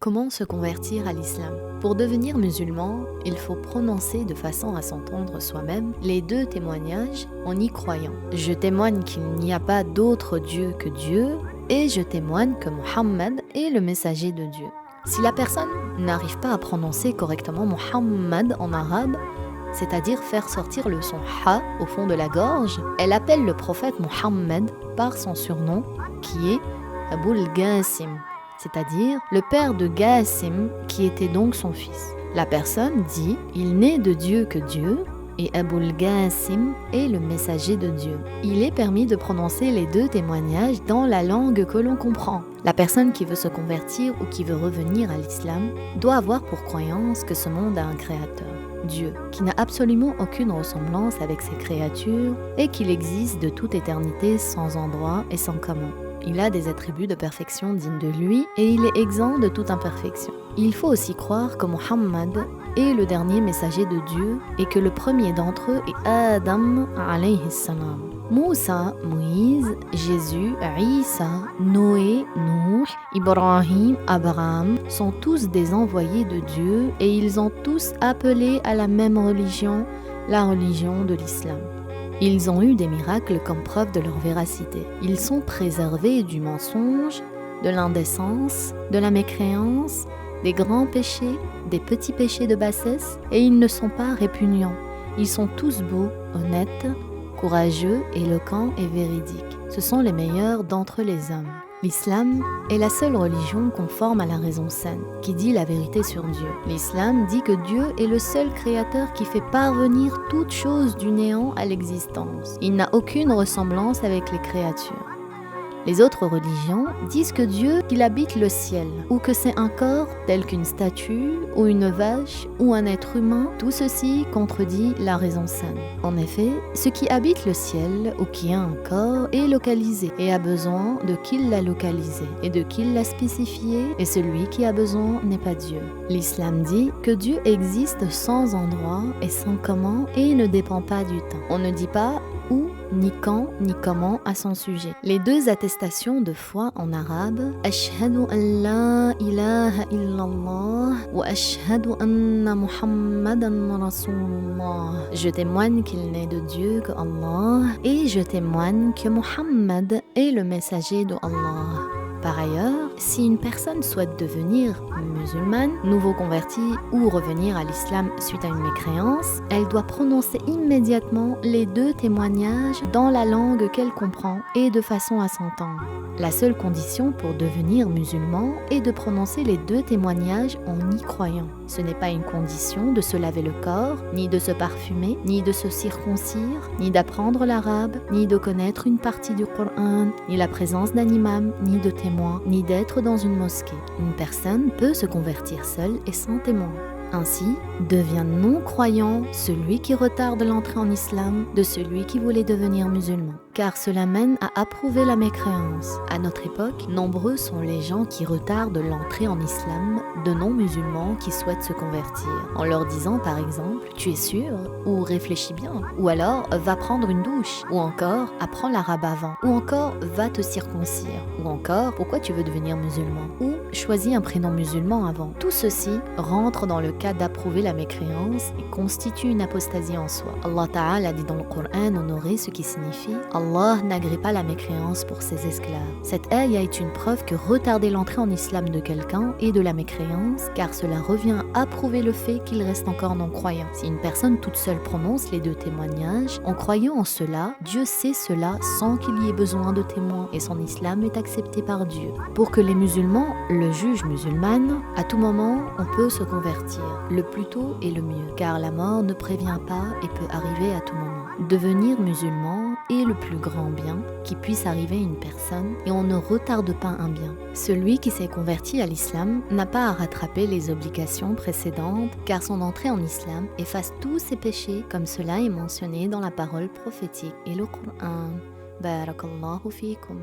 Comment se convertir à l'islam? Pour devenir musulman, il faut prononcer de façon à s'entendre soi-même les deux témoignages en y croyant. Je témoigne qu'il n'y a pas d'autre Dieu que Dieu et je témoigne que Muhammad est le messager de Dieu. Si la personne n'arrive pas à prononcer correctement Muhammad en arabe, c'est-à-dire faire sortir le son ha au fond de la gorge, elle appelle le prophète Muhammad par son surnom qui est Abul Qasim, c'est-à-dire le père de Qasim qui était donc son fils. La personne dit « Il n'est de Dieu que Dieu » et Abul Qasim est le messager de Dieu. Il est permis de prononcer les deux témoignages dans la langue que l'on comprend. La personne qui veut se convertir ou qui veut revenir à l'islam doit avoir pour croyance que ce monde a un créateur, Dieu, qui n'a absolument aucune ressemblance avec ses créatures et qu'il existe de toute éternité sans endroit et sans comment. Il a des attributs de perfection dignes de lui et il est exempt de toute imperfection. Il faut aussi croire que Muhammad est le dernier messager de Dieu et que le premier d'entre eux est Adam alayhi salam. Moussa, Moïse, Jésus, Isa, Noé, Nuh, Ibrahim, Abraham sont tous des envoyés de Dieu et ils ont tous appelé à la même religion, la religion de l'islam. Ils ont eu des miracles comme preuve de leur véracité. Ils sont préservés du mensonge, de l'indécence, de la mécréance, des grands péchés, des petits péchés de bassesse, et ils ne sont pas répugnants. Ils sont tous beaux, honnêtes, courageux, éloquents et véridiques. Ce sont les meilleurs d'entre les hommes. L'islam est la seule religion conforme à la raison saine, qui dit la vérité sur Dieu. L'islam dit que Dieu est le seul créateur qui fait parvenir toute chose du néant à l'existence. Il n'a aucune ressemblance avec les créatures. Les autres religions disent que Dieu, qu'il habite le ciel, ou que c'est un corps tel qu'une statue, ou une vache, ou un être humain. Tout ceci contredit la raison saine. En effet, ce qui habite le ciel, ou qui a un corps, est localisé, et a besoin de qui l'a localisé, et de qui l'a spécifié, et celui qui a besoin n'est pas Dieu. L'islam dit que Dieu existe sans endroit et sans comment, et ne dépend pas du temps. On ne dit pas où, ni quand, ni comment à son sujet. Les deux attestations de foi en arabe, Ashhadu an la ilaha illallah wa ashhadu anna Muhammadan rasulullah. Je témoigne qu'il n'est de Dieu que Allah et je témoigne que Muhammad est le messager de Allah. Par ailleurs, si une personne souhaite devenir musulmane, nouveau converti ou revenir à l'islam suite à une mécréance, elle doit prononcer immédiatement les deux témoignages dans la langue qu'elle comprend et de façon à s'entendre. La seule condition pour devenir musulman est de prononcer les deux témoignages en y croyant. Ce n'est pas une condition de se laver le corps, ni de se parfumer, ni de se circoncire, ni d'apprendre l'arabe, ni de connaître une partie du Coran, ni la présence d'un imam, ni de témoin, ni d'être dans une mosquée. Une personne peut se convertir seule et sans témoin. Ainsi, devient non-croyant celui qui retarde l'entrée en islam de celui qui voulait devenir musulman, car cela mène à approuver la mécréance. À notre époque, nombreux sont les gens qui retardent l'entrée en islam de non-musulmans qui souhaitent se convertir, en leur disant par exemple « tu es sûr ?» ou « réfléchis bien » ou alors « va prendre une douche » ou encore « apprends l'arabe avant » ou encore « va te circoncire » ou encore « pourquoi tu veux devenir musulman » ou « choisis un prénom musulman avant ». Tout ceci rentre dans le cas d'approuver la mécréance et constitue une apostasie en soi. Allah Ta'ala dit dans le Coran honoré ce qui signifie Allah n'agrée pas la mécréance pour ses esclaves. Cette ayah est une preuve que retarder l'entrée en islam de quelqu'un est de la mécréance car cela revient à approuver le fait qu'il reste encore non-croyant. Si une personne toute seule prononce les deux témoignages, en croyant en cela, Dieu sait cela sans qu'il y ait besoin de témoins et son islam est accepté par Dieu. Pour que les musulmans le jugent musulmane, à tout moment on peut se convertir. Le plus tôt est le mieux, car la mort ne prévient pas et peut arriver à tout moment. Devenir musulman est le plus grand bien qui puisse arriver à une personne et on ne retarde pas un bien. Celui qui s'est converti à l'islam n'a pas à rattraper les obligations précédentes car son entrée en islam efface tous ses péchés comme cela est mentionné dans la parole prophétique et le Coran. Barakallahu fikum.